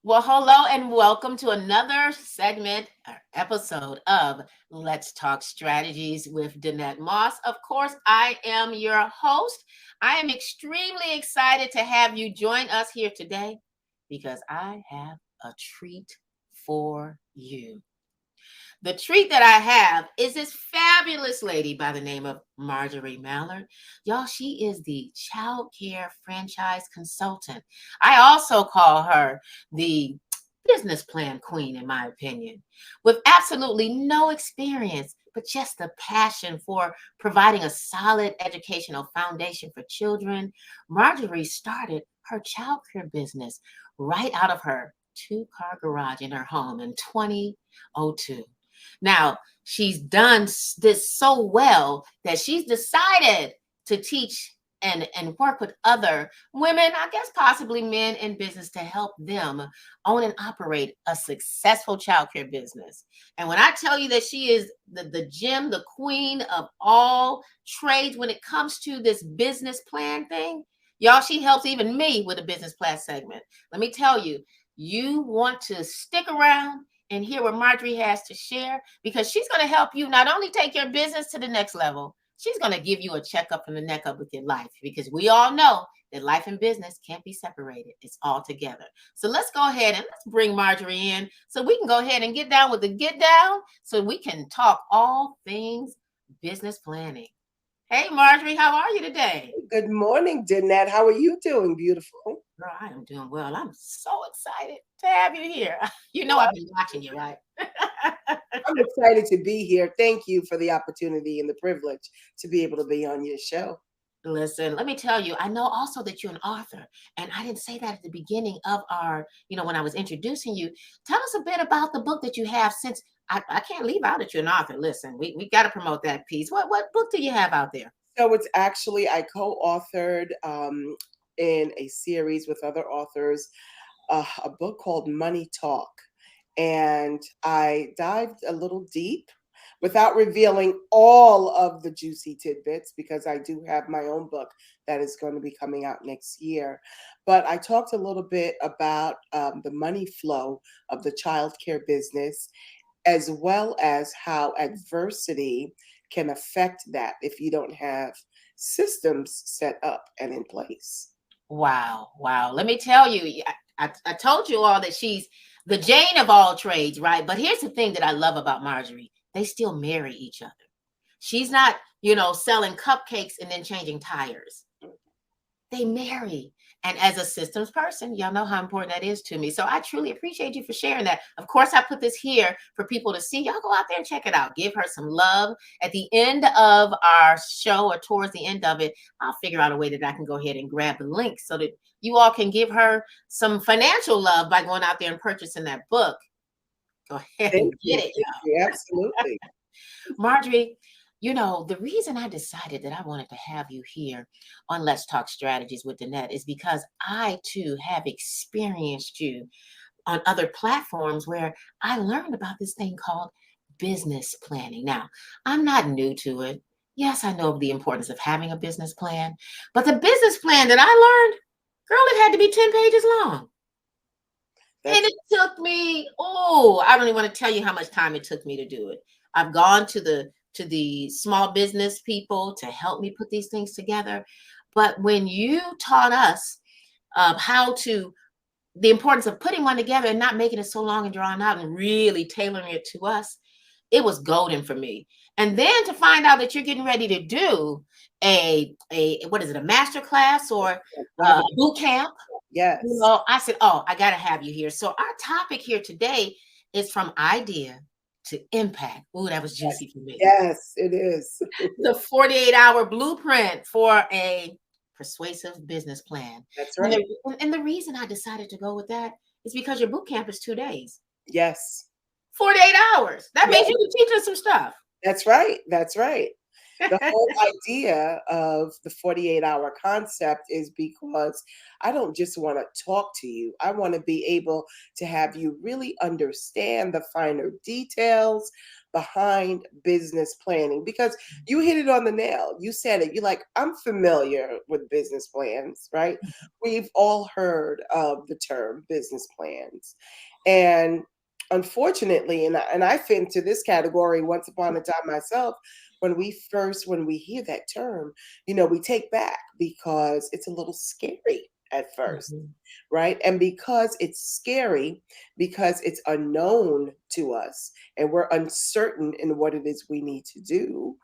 Well, hello and welcome to another segment or episode of Let's Talk Strategies with Danette Moss. Of course, I am your host. I am extremely excited to have you join us here today because I have a treat for you. The treat that I have is this fabulous lady by the name of Marjorie Mallard. Y'all, she is the child care franchise consultant. I also call her the business plan queen, in my opinion, with absolutely no experience, but just the passion for providing a solid educational foundation for children. Marjorie started her child care business right out of her two-car garage in her home in 2002. Now, she's done this so well that she's decided to teach and work with other women, I guess possibly men in business to help them own and operate a successful childcare business. And when I tell you that she is the gem, the queen of all trades when it comes to this business plan thing, y'all, she helps even me with a business plan segment. Let me tell you, you want to stick around and hear what Marjorie has to share because she's going to help you not only take your business to the next level, she's going to give you a checkup from the neck up with your life because we all know that life and business can't be separated. It's all together. So let's go ahead and let's bring Marjorie in so we can go ahead and get down with the get down so we can talk all things business planning. Hey, Marjorie, how are you today? Good morning, Danette. How are you doing, beautiful? Girl, I am doing well. I'm so excited to have you here. You know Well, I've been watching you, right? I'm excited to be here. Thank you for the opportunity and the privilege to be able to be on your show. Listen, let me tell you, I know also that you're an author, and I didn't say that at the beginning of our, when I was introducing you. Tell us a bit about the book that you have since I can't leave out that you're an author. Listen, we got to promote that piece. What book do you have out there? So it's actually, I co authored in a series with other authors a book called Money Talk. And I dived a little deep without revealing all of the juicy tidbits because I do have my own book that is going to be coming out next year. But I talked a little bit about the money flow of the childcare business, as well as how adversity can affect that if you don't have systems set up and in place. Wow, wow. Let me tell you, I told you all that she's the Jane of all trades, right? But here's the thing that I love about Marjorie. They still marry each other. She's not, selling cupcakes and then changing tires. They marry. And as a systems person, y'all know how important that is to me. So I truly appreciate you for sharing that. Of course, I put this here for people to see. Y'all go out there and check it out. Give her some love. At the end of our show or towards the end of it, I'll figure out a way that I can go ahead and grab the link so that you all can give her some financial love by going out there and purchasing that book. Go ahead and Thank you. get it, Thank y'all. you. Absolutely. Marjorie, the reason I decided that I wanted to have you here on Let's Talk Strategies with Danette is because I too have experienced you on other platforms where I learned about this thing called business planning. Now, I'm not new to it. Yes, I know of the importance of having a business plan, but the business plan that I learned, girl, it had to be 10 pages long. And That's it took me, I don't even want to tell you how much time it took me to do it. I've gone to the small business people to help me put these things together. But when you taught us how to the importance of putting one together and not making it so long and drawn out and really tailoring it to us, it was golden for me. And then to find out that you're getting ready to do a what is it, a master class or a right. boot camp, Yes. I said, oh, I got to have you here. So our topic here today is from idea to impact. Ooh, that was Yes. juicy for me. Yes, it is. The 48-hour blueprint for a persuasive business plan. That's And right. the reason I decided to go with that is because your boot camp is 2 days, Yes. 48 hours. That Yeah, means you can teach us some stuff. that's right. That's right. The whole idea of the 48-hour concept is because I don't just want to talk to you. I want to be able to have you really understand the finer details behind business planning, because you hit it on the nail. You said it. You're like, I'm familiar with business plans, right? We've all heard of the term business plans. And unfortunately, and I fit into this category once upon a time myself, when we hear that term, we take back because it's a little scary at first, Mhm. right? And because it's scary, because it's unknown to us, and we're uncertain in what it is we need to do,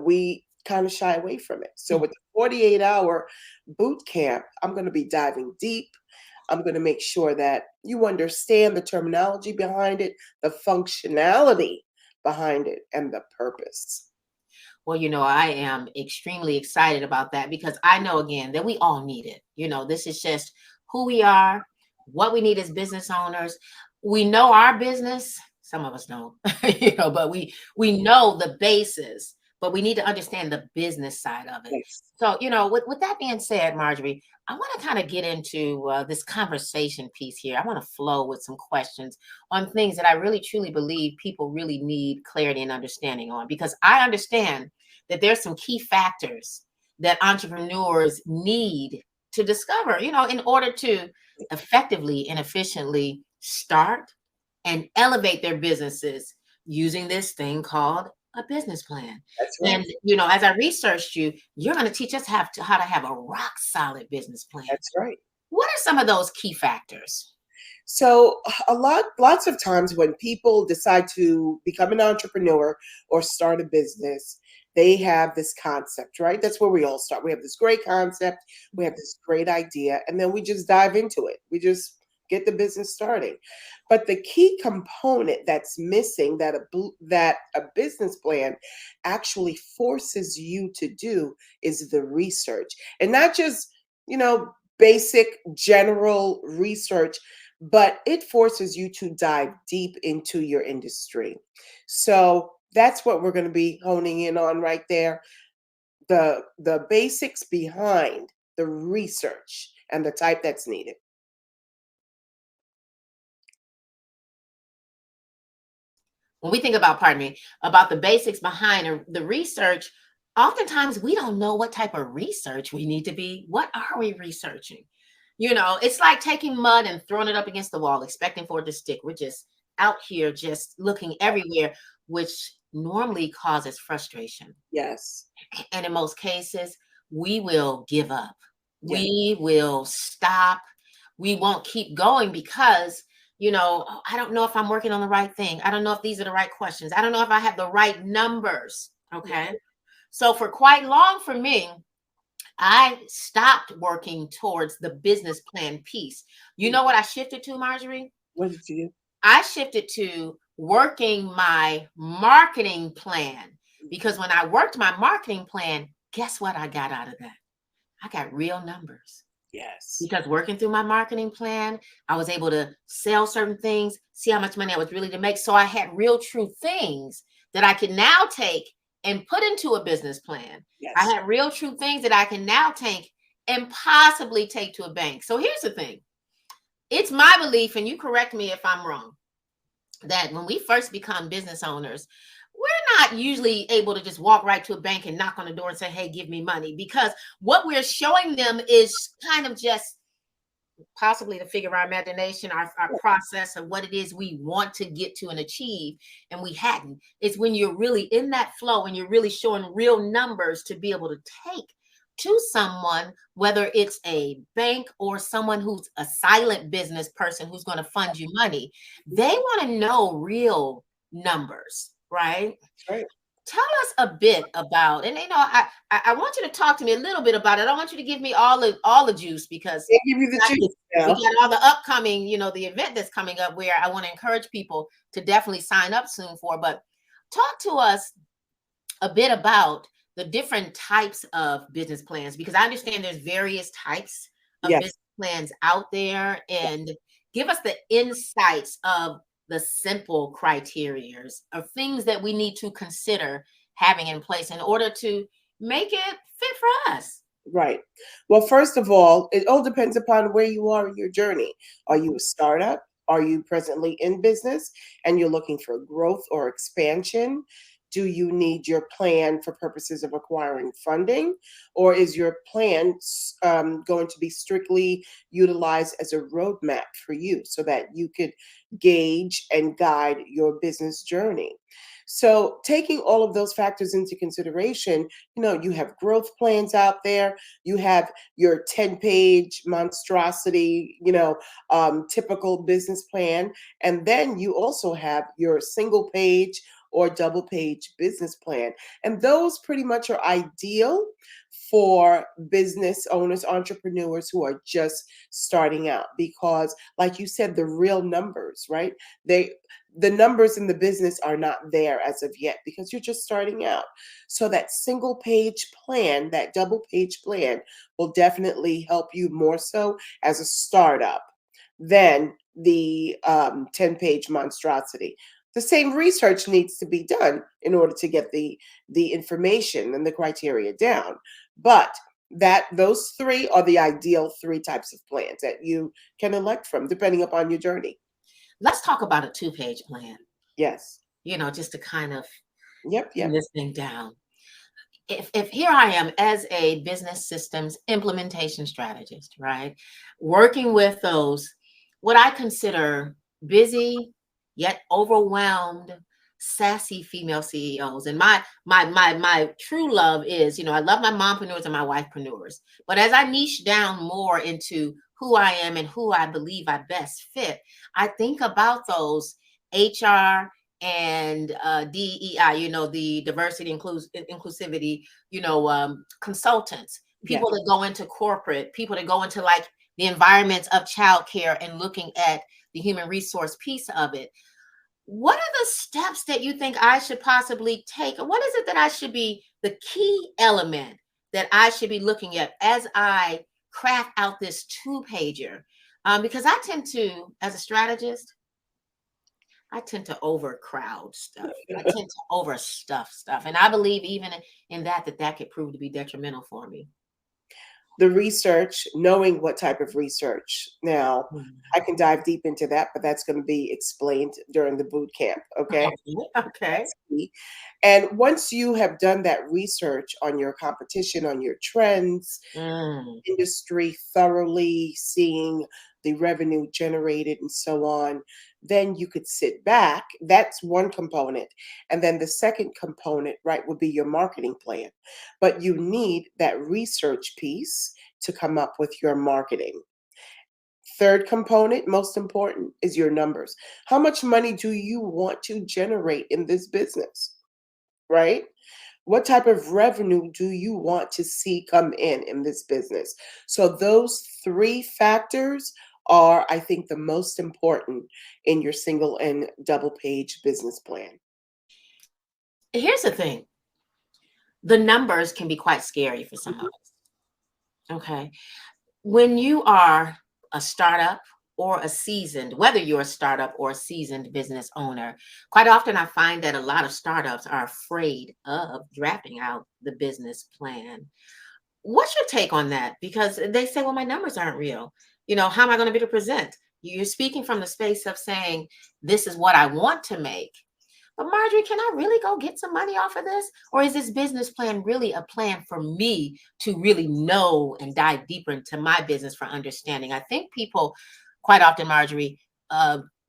we kind of shy away from it. So with the 48-hour boot camp, I'm going to be diving deep. I'm going to make sure that you understand the terminology behind it, the functionality behind it, and the purpose. Well, I am extremely excited about that because I know again that we all need it. This is just who we are, what we need as business owners. We know our business. Some of us don't, but we know the basis, but we need to understand the business side of it. Yes. So, with that being said, Marjorie, I want to kind of get into this conversation piece here. I want to flow with some questions on things that I really truly believe people really need clarity and understanding on, because I understand that there's some key factors that entrepreneurs need to discover, in order to effectively and efficiently start and elevate their businesses using this thing called a business plan. That's And right. as I researched you, you're going to teach us how to have a rock solid business plan. That's right. What are some of those key factors? So lots of times when people decide to become an entrepreneur or start a business, they have this concept, right? That's where we all start. We have this great concept, we have this great idea, and then we just dive into it. We just get the business starting. But the key component that's missing, that a business plan actually forces you to do, is the research. And not just, basic general research, but it forces you to dive deep into your industry. So that's what we're going to be honing in on right there. The basics behind the research and the type that's needed. When we think about, pardon me, about the basics behind the research, oftentimes we don't know what type of research we need to be. What are we researching? It's like taking mud and throwing it up against the wall, expecting for it to stick. We're just out here, just looking everywhere, which normally causes frustration. Yes. And in most cases, we will give up. Yes. We will stop. We won't keep going because, "Oh, I don't know if I'm working on the right thing. I don't know if these are the right questions. I don't know if I have the right numbers." Okay. So for quite long for me, I stopped working towards the business plan piece. You know what I shifted to, Marjorie? What did you do? I shifted to working my marketing plan, because when I worked my marketing plan, guess what I got out of that? I got real numbers. Yes. Because working through my marketing plan, I was able to sell certain things, see how much money I was really to make. So I had real true things that I could now take and put into a business plan. I Yes. had real true things that I can now take and possibly take to a bank. So here's the thing. It's my belief, and you correct me if I'm wrong, that when we first become business owners, we're not usually able to just walk right to a bank and knock on the door and say, "Hey, give me money," because what we're showing them is kind of just possibly to figure our imagination, our process of what it is we want to get to and achieve, and we hadn't. It's when you're really in that flow and you're really showing real numbers to be able to take to someone, whether it's a bank or someone who's a silent business person who's going to fund you money. They want to know real numbers, right? That's right. Tell us a bit about, and I want you to talk to me a little bit about it. I don't want you to give me all the juice, because They give you the juice we now. got all the upcoming, the event that's coming up, where I want to encourage people to definitely sign up soon for. But talk to us a bit about the different types of business plans, because I understand there's various types of Yes. business plans out there, and give us the insights of the simple criterias of things that we need to consider having in place in order to make it fit for us? Right. Well, first of all, it all depends upon where you are in your journey. Are you a startup? Are you presently in business and you're looking for growth or expansion? Do you need your plan for purposes of acquiring funding? Or is your plan going to be strictly utilized as a roadmap for you so that you could gauge and guide your business journey? So, taking all of those factors into consideration, you have growth plans out there, you have your 10-page monstrosity, typical business plan, and then you also have your single page or double page business plan. And those pretty much are ideal for business owners, entrepreneurs who are just starting out because, like you said, the real numbers, right? The numbers in the business are not there as of yet because you're just starting out. So that single page plan, that double page plan will definitely help you more so as a startup than the 10-page monstrosity. The same research needs to be done in order to get the information and the criteria down. But that those three are the ideal three types of plans that you can elect from depending upon your journey. Let's talk about a two-page plan, Yes. just to kind of Yep, pin yep. this thing down. If here I am as a business systems implementation strategist, right? Working with those, what I consider busy yet overwhelmed, sassy female CEOs. And my true love is, I love my mompreneurs and my wifepreneurs. But as I niche down more into who I am and who I believe I best fit, I think about those HR and DEI, the diversity inclusivity, consultants, Yes. people that go into corporate, people that go into like the environments of childcare and looking at the human resource piece of it. What are the steps that you think I should possibly take? And what is it that I should be the key element that I should be looking at as I craft out this two-pager? Because I tend to, as a strategist, I tend to overcrowd stuff. I tend to overstuff stuff. And I believe even in that could prove to be detrimental for me. The research, knowing what type of research. Now, Mm. I can dive deep into that, but that's going to be explained during the boot camp. Okay. Okay. Okay. That's key. And once you have done that research on your competition, on your trends, Mm. industry thoroughly, seeing the revenue generated and so on, then you could sit back. That's one component. And then the second component, right, would be your marketing plan. But you need that research piece to come up with your marketing. Third component, most important, is your numbers. How much money do you want to generate in this business, right? What type of revenue do you want to see come in this business? So those three factors are, I think, the most important in your single and double page business plan. Here's the thing, the numbers can be quite scary for some of Mhm. us. Okay. When you are a startup or a seasoned, whether you're a startup or a seasoned business owner, quite often I find that a lot of startups are afraid of drafting out the business plan. What's your take on that? Because they say, well, my numbers aren't real. How am I going to be able to present? You're speaking from the space of saying, this is what I want to make. But Marjorie, can I really go get some money off of this? Or is this business plan really a plan for me to really know and dive deeper into my business for understanding? I think people quite often, Marjorie,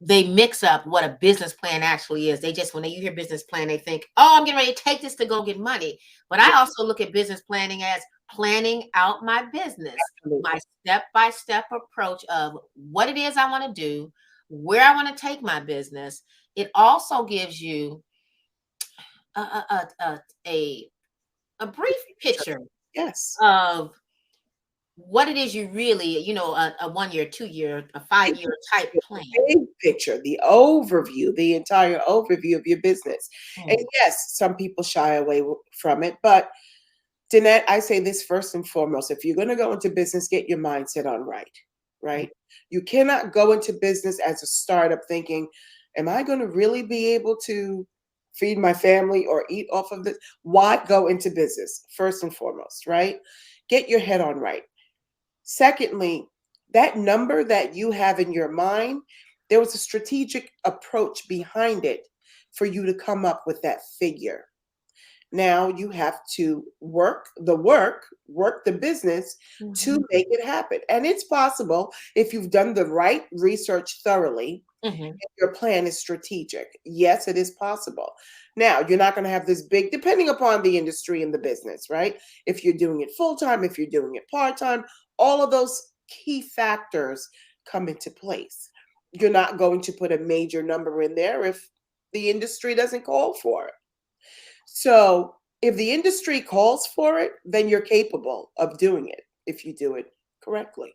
they mix up what a business plan actually is. They just, when you hear business plan, they think, oh, I'm getting ready to take this to go get money. But I also look at business planning as planning out my business, my Absolutely. step-by-step approach of what it is I want to do, where I want to take my business. It also gives you a a, a brief picture Yes. of what it is you really, a 1 year, 2 year, a 5 year type plan. Big picture, the overview, the entire overview of your business. And Mm. yes, some people shy away from it, but Danette, I say this first and foremost. If you're going to go into business, get your mindset on right, right? You cannot go into business as a startup thinking, am I going to really be able to feed my family or eat off of this. Why go into business? First and foremost, right? Get your head on right. Secondly, that number that you have in your mind, there was a strategic approach behind it for you to come up with that figure. Now you have to work the business to Mhm. make it happen. And it's possible if you've done the right research thoroughly, Mhm. if your plan is strategic. Yes, it is possible. Now, you're not going to have this big, depending upon the industry and the business, right? If you're doing it full time, if you're doing it part time, all of those key factors come into place. You're not going to put a major number in there if the industry doesn't call for it. So if the industry calls for it, then you're capable of doing it if you do it correctly.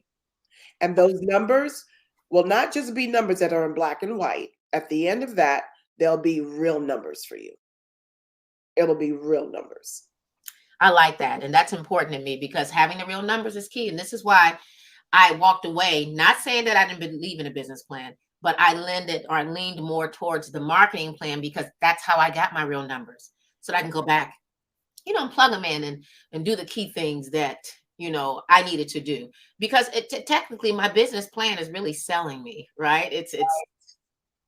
And those numbers will not just be numbers that are in black and white. At the end of that, they'll be real numbers for you. It'll be real numbers. I like that. And that's important to me because having the real numbers is key. And this is why I walked away, not saying that I didn't believe in a business plan, but I leaned more towards the marketing plan because that's how I got my real numbers. So that I can go back, and plug them in and do the key things that, I needed to do. Because technically my business plan is really selling me, right? It's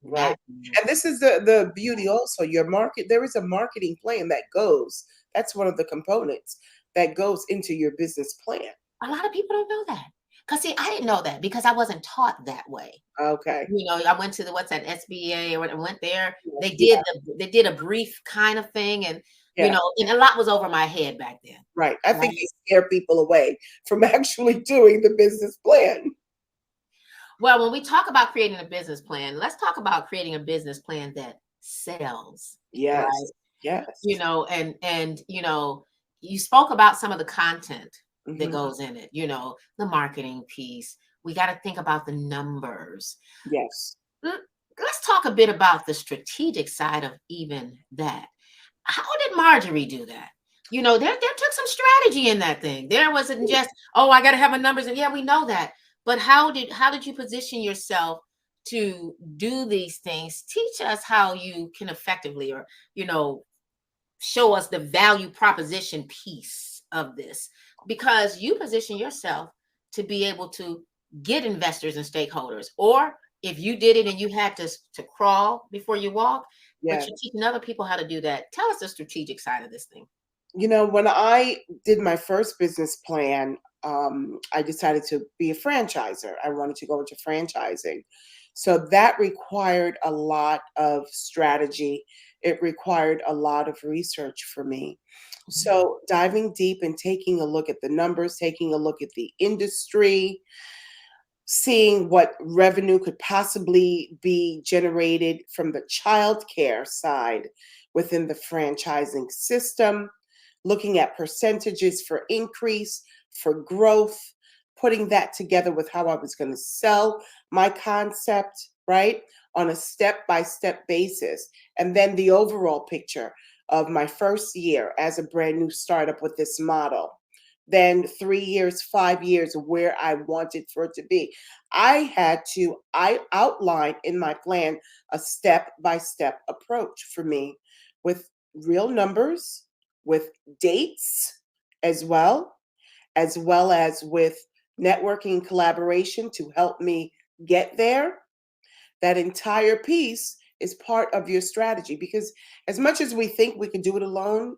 Right. that. And this is the beauty also. Your market, there is a marketing plan that goes, that's one of the components that goes into your business plan. A lot of people don't know that. Because see, I didn't know that because I wasn't taught that way. Okay. I went to the what's that SBA or what I went there. They did Yeah. they did a brief kind of thing and Yeah. and a lot was over my head back then. Right. I think Right. they scare people away from actually doing the business plan. Well, when we talk about creating a business plan, let's talk about creating a business plan that sells, right? Yes. Yes. You spoke about some of the content that Hmm. goes in it, the marketing piece. We got to think about the numbers. Yes. Let's talk a bit about the strategic side of even that. How did Marjorie do that? There took some strategy in that thing. There wasn't just, oh, I got to have my numbers, and yeah, we know that. But how did you position yourself to do these things? Teach us how you can effectively, or show us the value proposition piece of this, because you position yourself to be able to get investors and stakeholders. Or if you did it and you had to crawl before you walk, but you're Yes. teaching other people how to do that. Tell us the strategic side of this thing. When I did my first business plan, I decided to be a franchiser. I wanted to go into franchising. So that required a lot of strategy. It required a lot of research for me. So diving deep and taking a look at the numbers, taking a look at the industry, seeing what revenue could possibly be generated from the childcare side within the franchising system, looking at percentages for increase, for growth, putting that together with how I was going to sell my concept, right, on a step by step basis. And then the overall picture of my first year as a brand new startup with this model. Then 3 years, 5 years, where I wanted for it to be. I outlined in my plan a step by step approach for me with real numbers, with dates as well as with networking collaboration to help me get there. That entire piece is part of your strategy because as much as we think we can do it alone,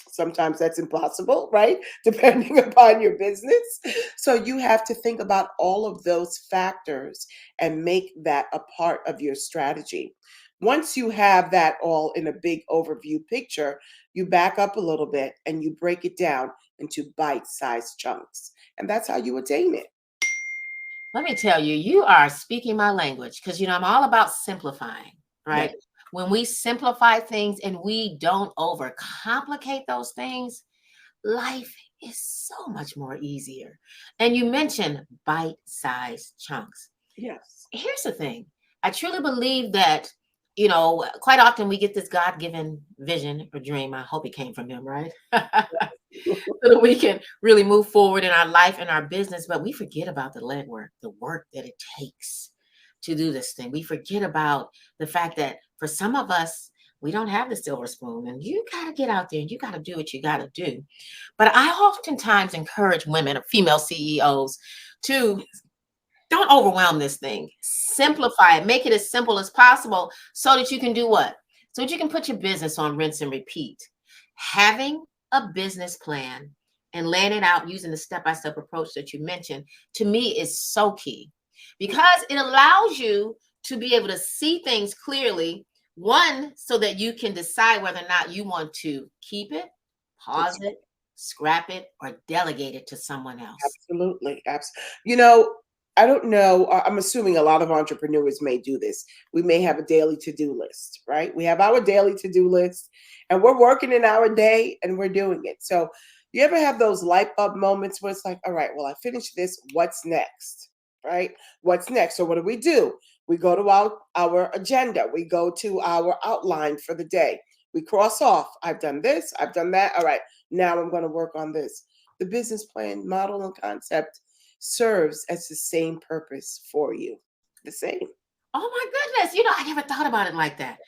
sometimes that's impossible, right? Depending upon your business. So you have to think about all of those factors and make that a part of your strategy. Once you have that all in a big overview picture, you back up a little bit and you break it down into bite-sized chunks. And that's how you attain it. Let me tell you, you are speaking my language because I'm all about simplifying, Yeah. right? When we simplify things and we don't overcomplicate those things, life is so much more easier. And you mentioned bite-sized chunks. Yes. Here's the thing. I truly believe that, quite often we get this God-given vision or dream. I hope it came from him, right? So that we can really move forward in our life and our business, but we forget about the legwork, the work that it takes to do this thing. We forget about the fact that for some of us, We don't have the silver spoon, and you got to get out there and you got to do what you got to do. But I oftentimes encourage women or female CEOs to don't overwhelm this thing. Simplify it. Make it as simple as possible so that you can do what? So that you can put your business on rinse and repeat. Having a business plan and laying it out using the step-by-step approach that you mentioned, to me, is so key because it allows you to be able to see things clearly. One, so that you can decide whether or not you want to keep it, pause it, scrap it, or delegate it to someone else. Absolutely. Absolutely. I don't know. I'm assuming a lot of entrepreneurs may do this. We may have a daily to-do list, right? We have our daily to-do list and we're working in our day and we're doing it. So you ever have those light bulb moments where it's like, all right, well, I finished this. What's next? Right? What's next? So what do? We go to our agenda. We go to our outline for the day. We cross off. I've done this. I've done that. All right. Now I'm going to work on this. The business plan, model, and concept serves as the same purpose for you. The same. Oh my goodness. I never thought about it like that.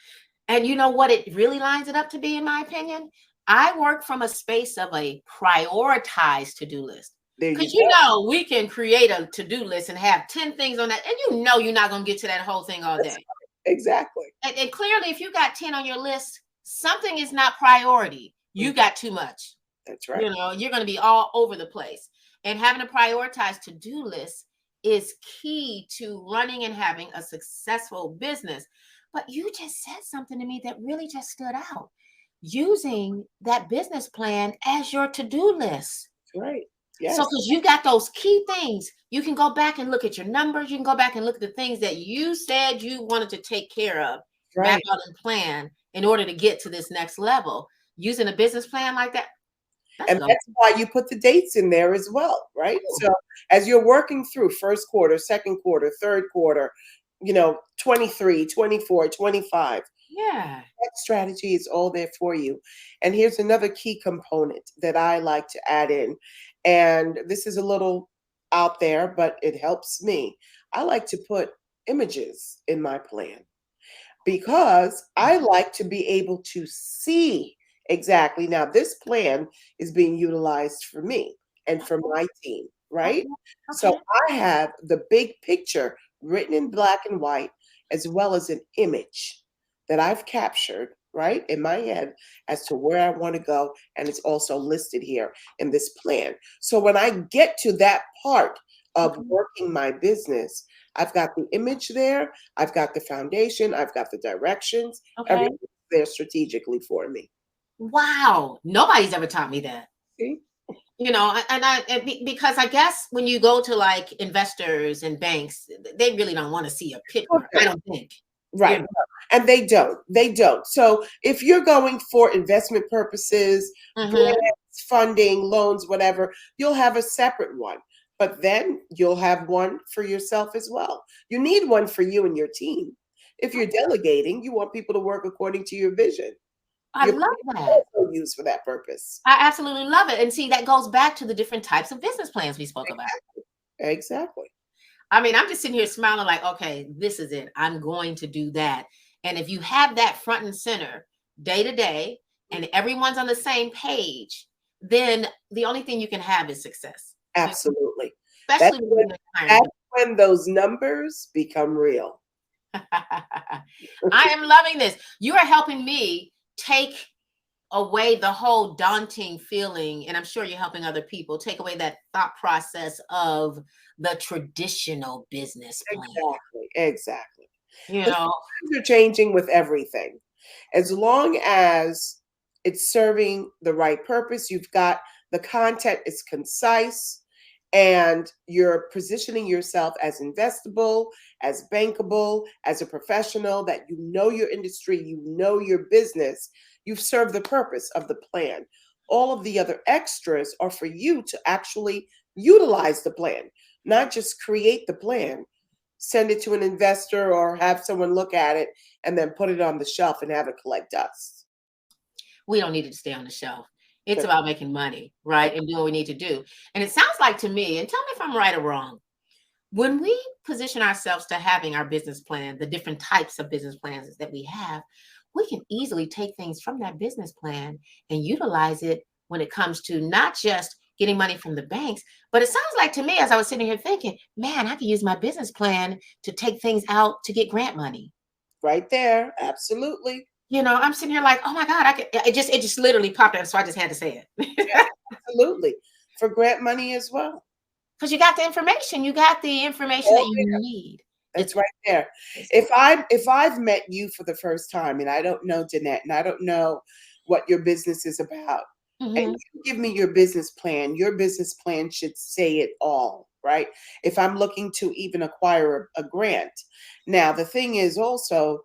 And you know what it really lines it up to be, in my opinion? I work from a space of a prioritized to-do list. There you Because go. we can create a to-do list and have 10 things on that. And you're not going to get to that whole thing all That's day. exactly. And clearly, if you got 10 on your list, something is not priority. You got too much. That's right. You're going to be all over the place. And having a prioritized to-do list is key to running and having a successful business. But you just said something to me that really just stood out. Using that business plan as your to-do list. That's right. So, Yes. because you got those key things, you can go back and look at your numbers. You can go back and look at the things that you said you wanted to take care of, map Right. out and plan in order to get to this next level. Using a business plan like that, that's And go. that's why you put the dates in there as well, right? So as you're working through first quarter, second quarter, third quarter, 23, 24, 25, Yeah. that strategy is all there for you. And here's another key component that I like to add in. And this is a little out there, but it helps me. I like to put images in my plan because I like to be able to see exactly. Now, this plan is being utilized for me and for my team, right? Okay. So Okay. I have the big picture written in black and white, as well as an image that I've captured right in my head as to where I want to go. And it's also listed here in this plan. So when I get to that part of Okay. working my business, I've got the image there, I've got the foundation, I've got the directions, Okay. everything's there strategically for me. Wow. Nobody's ever taught me that. See? Because I guess when you go to like investors and banks, they really don't want to see a picture. I Okay. don't think. You Right. know. And they don't. They don't. So if you're going for investment purposes, Mhm. grants, funding, loans, whatever, you'll have a separate one. But then you'll have one for yourself as well. You need one for you and your team. If you're delegating, you want people to work according to your vision. I Your love plan is that. also used for that purpose. I absolutely love it. And see, that goes back to the different types of business plans we spoke about. Exactly. I mean, I'm just sitting here smiling like, okay, this is it. I'm going to do that. And if you have that front and center day to day and everyone's on the same page, then the only thing you can have is success. Absolutely. That's Especially when when you're hiring that's people. when those numbers become real. I am loving this. You are helping me take away the whole daunting feeling, and I'm sure you're helping other people take away that thought process of the traditional business plan. Exactly. Exactly. You The know, times are changing with everything. As long as it's serving the right purpose, you've got the content is concise, and you're positioning yourself as investable, as bankable, as a professional, that you know your industry, you know your business, you've served the purpose of the plan. All of the other extras are for you to actually utilize the plan, not just create the plan, send it to an investor or have someone look at it and then put it on the shelf and have it collect dust. we don't need it to stay on the shelf. It's about making money, right? And doing what we need to do. And it sounds like to me, and tell me if I'm right or wrong, when we position ourselves to having our business plan, the different types of business plans that we have, we can easily take things from that business plan and utilize it when it comes to not just getting money from the banks, but it sounds like to me, as I was sitting here thinking, man, I could use my business plan to take things out to get grant money. Right there. Absolutely. I'm sitting here like, oh my God, I could, it just literally popped up. So I just had to say Yeah, it. absolutely. For grant money as well. Because you got the information. You got the information that Oh, you need. that's It's, right there. it's If I've met you for the first time and I don't know Danette and I don't know what your business is about, and mhm. you give me your business plan should say it all, right? If I'm looking to even acquire a grant. Now, the thing is also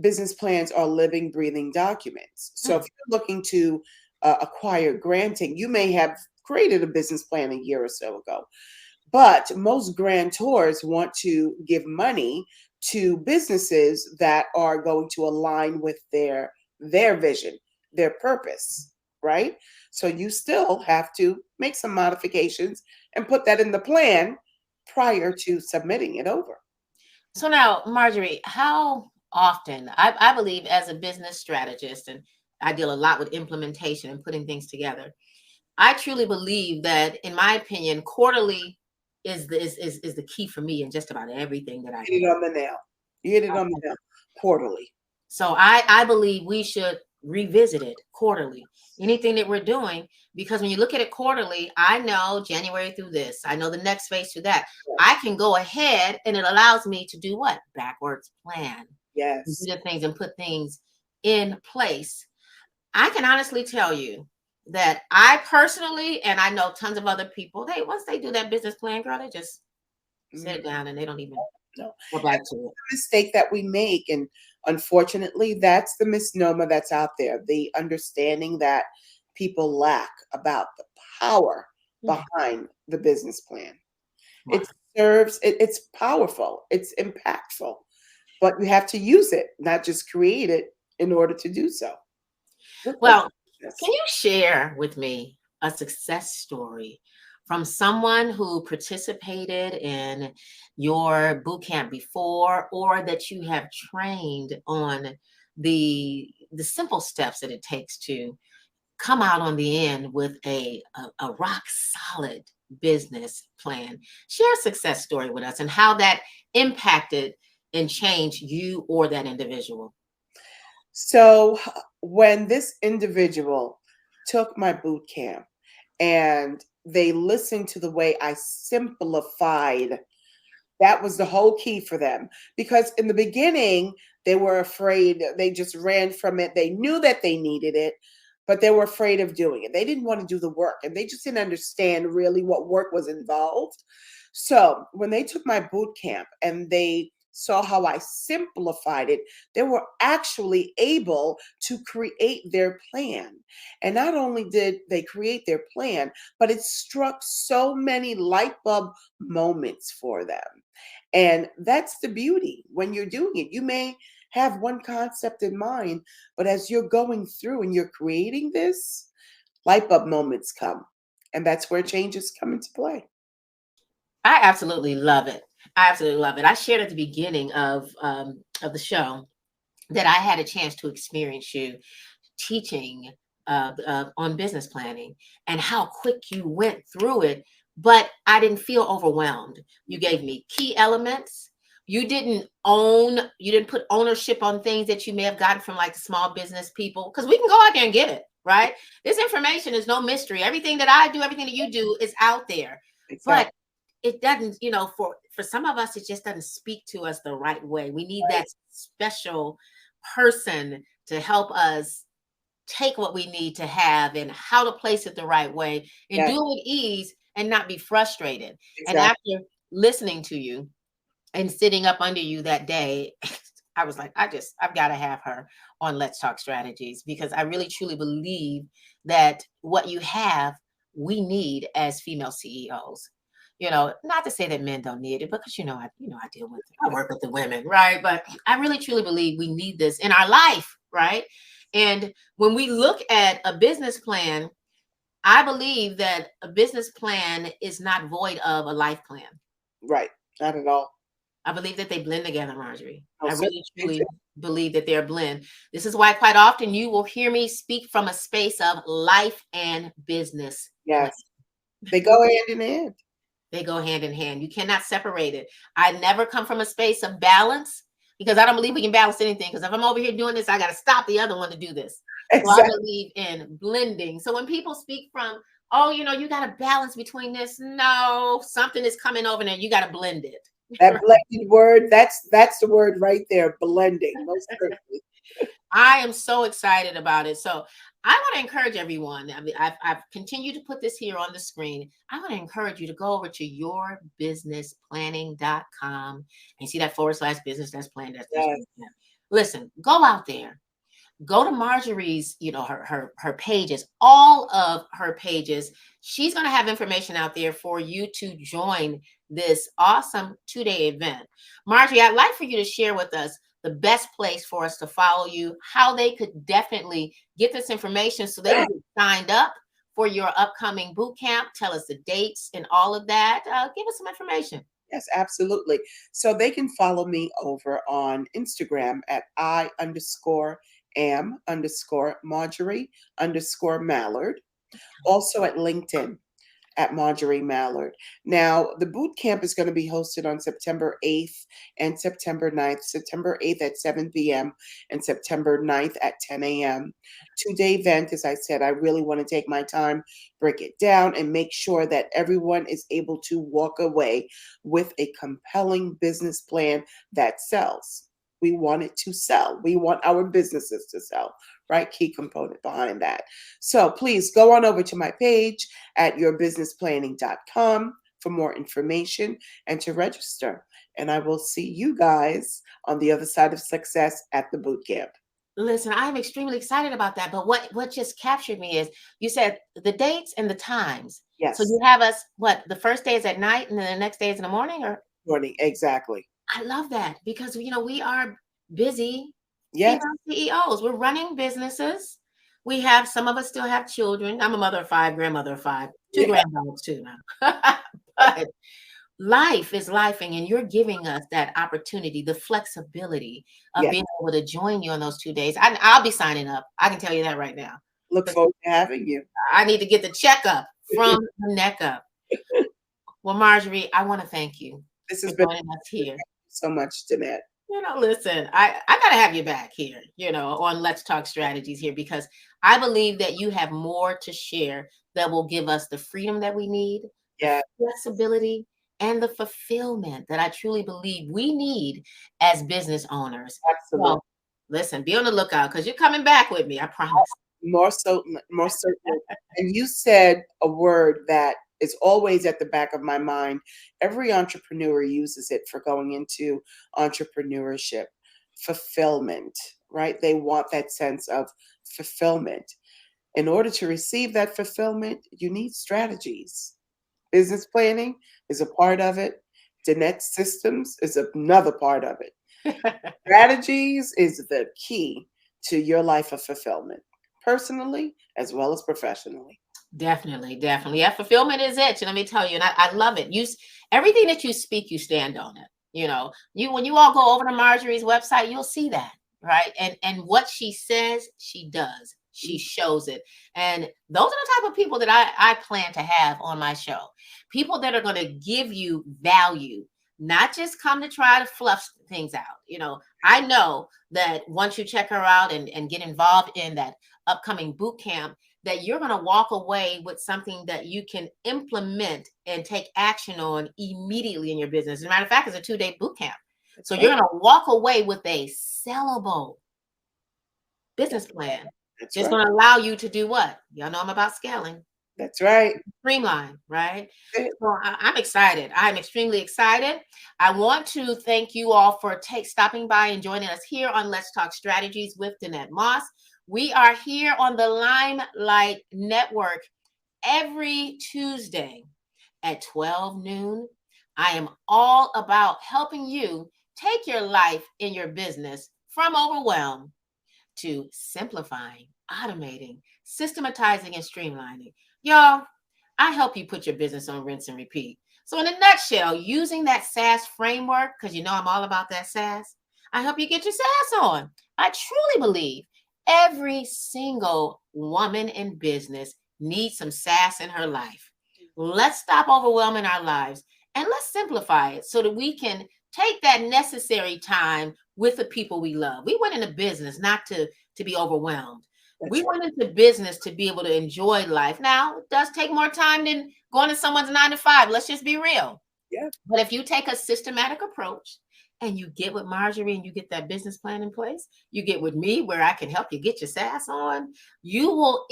business plans are living, breathing documents. So if Mm. you're looking to acquire granting, you may have created a business plan a year or so ago. But most grantors want to give money to businesses that are going to align with their vision, their purpose, right? So you still have to make some modifications and put that in the plan prior to submitting it over. So now, Marjorie, how often, I believe as a business strategist, and I deal a lot with implementation and putting things together, I truly believe that, in my opinion, quarterly is the key for me in just about everything that I Hit do. it on the nail. You hit it on the nail. Quarterly. So I believe we should revisit it quarterly. Anything that we're doing, because when you look at it quarterly, I know January through this, I know the next phase to that. I can go ahead and it allows me to do what? Backwards plan. Do Yes. the things and put things in place. I can honestly tell you that I personally, and I know tons of other people, they once they do that business plan, girl, they just sit Mm, it down and they don't even no. go back That's to it. the mistake that we make. And unfortunately, that's the misnomer that's out there. The understanding that people lack about the power Mm. behind the business plan. Wow. It it's powerful, it's impactful, but you have to use it, not just create it in order to do so. Just like Well, can business. you share with me a success story from someone who participated in your boot camp before, or that you have trained on the simple steps that it takes to come out on the end with a rock solid business plan? Share a success story with us and how that impacted and changed you or that individual. So when this individual took my boot camp and they listened to the way I simplified, that was the whole key for them. Because in the beginning, they were afraid, they just ran from it. They knew that they needed it, but they were afraid of doing it. They didn't want to do the work and they just didn't understand really what work was involved. So when they took my boot camp and they saw how I simplified it, they were actually able to create their plan. And not only did they create their plan, but it struck so many light bulb moments for them. And that's the beauty when you're doing it. You may have one concept in mind, but as you're going through and you're creating this, light bulb moments come. And that's where changes come into play. I absolutely love it. I absolutely love it. I shared at the beginning of the show that I had a chance to experience you teaching on business planning and how quick you went through it, but I didn't feel overwhelmed. You gave me key elements. You didn't put ownership on things that you may have gotten from like the small business people, because we can go out there and get it, right? This information is no mystery. Everything that I do, everything that you do is out there. Exactly. But it doesn't, for some of us, it just doesn't speak to us the right way. We need that special person to help us take what we need to have and how to place it the right way and do Yes, it with ease and not be frustrated. And exactly. after listening to you and sitting up under you that day, I was like, I've got to have her on Let's Talk Strategies, because I really truly believe that what you have, we need as female CEOs. Not to say that men don't need it, because I work with the women, right? But I really truly believe we need this in our life, right? And when we look at a business plan, I believe that a business plan is not void of a life plan. Right. Not at all. I believe that they blend together, Marjorie. I Most really, certainly do. truly believe that they're a blend. This is why quite often you will hear me speak from a space of life and business plan. Yes, they go hand in hand. They go hand in hand. You cannot separate it. I never come from a space of balance because I don't believe we can balance anything. Because if I'm over here doing this, I got to stop the other one to do this. So I Exactly. believe in blending. So when people speak from, oh, you got to balance between this, no, something is coming over there. You got to blend it. That blended word, that's the word right there, blending. Most certainly. I am so excited about it. So I want to encourage everyone. I mean, I've continued to put this here on the screen. I want to encourage you to go over to yourbusinessplanning.com and see that / business that's planned. Yes, Listen, go out there, go to Marjorie's, her pages, all of her pages. She's going to have information out there for you to join this awesome 2-day event. Marjorie, I'd like for you to share with us the best place for us to follow you, how they could definitely get this information so they can get signed up for your upcoming boot camp. Tell us the dates and all of that. Give us some information. yes, absolutely. So they can follow me over on Instagram at I_am_Marjorie_Mallard. Also at LinkedIn at Marjorie Mallard. Now, the boot camp is going to be hosted on September 8th and September 9th. September 8th at 7 p.m. and September 9th at 10 a.m. 2-day event. As I said, I really want to take my time, break it down, and make sure that everyone is able to walk away with a compelling business plan that sells. We want it to sell. We want our businesses to sell, right? Key component behind that. So please go on over to my page at yourbusinessplanning.com for more information and to register. And I will see you guys on the other side of success at the boot camp. Listen, I'm extremely excited about that. But what just captured me is you said the dates and the times. So Yes, you have us, what, the first day is at night and then the next day is in the morning? Or morning, exactly. I love that because we are busy Yes, female CEOs. We're running businesses. We have some of us still have children. I'm a mother of 5, grandmother of 5, 2 yeah, granddaughters too now. But life is lifing, and you're giving us that opportunity, the flexibility of yes. being able to join you on those 2 days. I'll be signing up. I can tell you that right now. Look 'Cause forward to having you. I need to get the checkup from the neck up. Well, Marjorie, I want to thank you This for has been joining us here. so much, Danette. Listen, I got to have you back here, on Let's Talk Strategies here, because I believe that you have more to share that will give us the freedom that we need, the Yeah, flexibility, and the fulfillment that I truly believe we need as business owners. absolutely. So, listen, be on the lookout because you're coming back with me, I promise. More so, most certainly. And you said a word that is always at the back of my mind. Every entrepreneur uses it for going into entrepreneurship. Fulfillment, right? They want that sense of fulfillment. In order to receive that fulfillment, you need strategies. Business planning is a part of it. Danette systems is another part of it. Strategies is the key to your life of fulfillment, personally as well as professionally. Definitely, definitely. Yeah, fulfillment is it. And let me tell you, and I love it. Everything that you speak, you stand on it. You when you all go over to Marjorie's website, you'll see that, right? And what she says, she does. She shows it. And those are the type of people that I plan to have on my show. People that are going to give you value, not just come to try to fluff things out. I know that once you check her out and get involved in that upcoming boot camp, that you're going to walk away with something that you can implement and take action on immediately in your business. As a matter of fact, it's a 2-day boot camp. So That's you're right. going to walk away with a sellable business That's, plan. that's It's right. going to allow you to do what? Y'all know I'm about scaling. That's right. Streamline, right? That's it. So I'm excited. I'm extremely excited. I want to thank you all for stopping by and joining us here on Let's Talk Strategies with Danette Moss. We are here on the Limelight Network every Tuesday at 12 noon. I am all about helping you take your life in your business from overwhelm to simplifying, automating, systematizing, and streamlining. Y'all, I help you put your business on rinse and repeat So, in a nutshell, using that SaaS framework, because you know I'm all about that SaaS, I help you get your SaaS on. I truly believe every single woman in business needs some SaaS in her life. Let's stop overwhelming our lives and let's simplify it so that we can take that necessary time with the people we love. We went into business not to be overwhelmed. That's We right. went into business to be able to enjoy life. Now, it does take more time than going to someone's 9 to 5. Let's just be real. Yeah. But if you take a systematic approach and you get with Marjorie and you get that business plan in place, you get with me where I can help you get your SaaS on, you will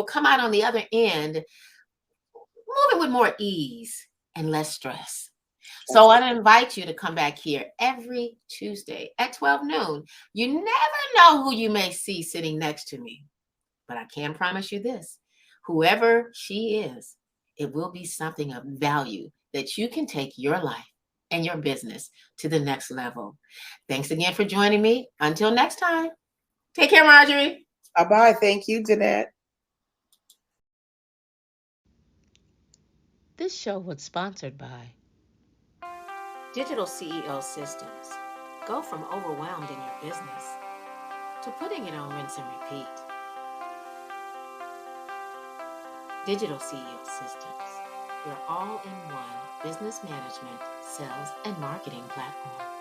come out on the other end moving with more ease and less stress. So That's I invite you to come back here every Tuesday at 12 noon. You never know who you may see sitting next to me, but I can promise you this: whoever she is, it will be something of value that you can take your life and your business to the next level. Thanks again for joining me. Until next time, take care, Marjorie. Bye-bye. Thank you, Danette. This show was sponsored by Digital CEO Systems. Go from overwhelmed in your business to putting it on rinse and repeat. Digital CEO Systems, your all-in-one business management, sales, and marketing platform.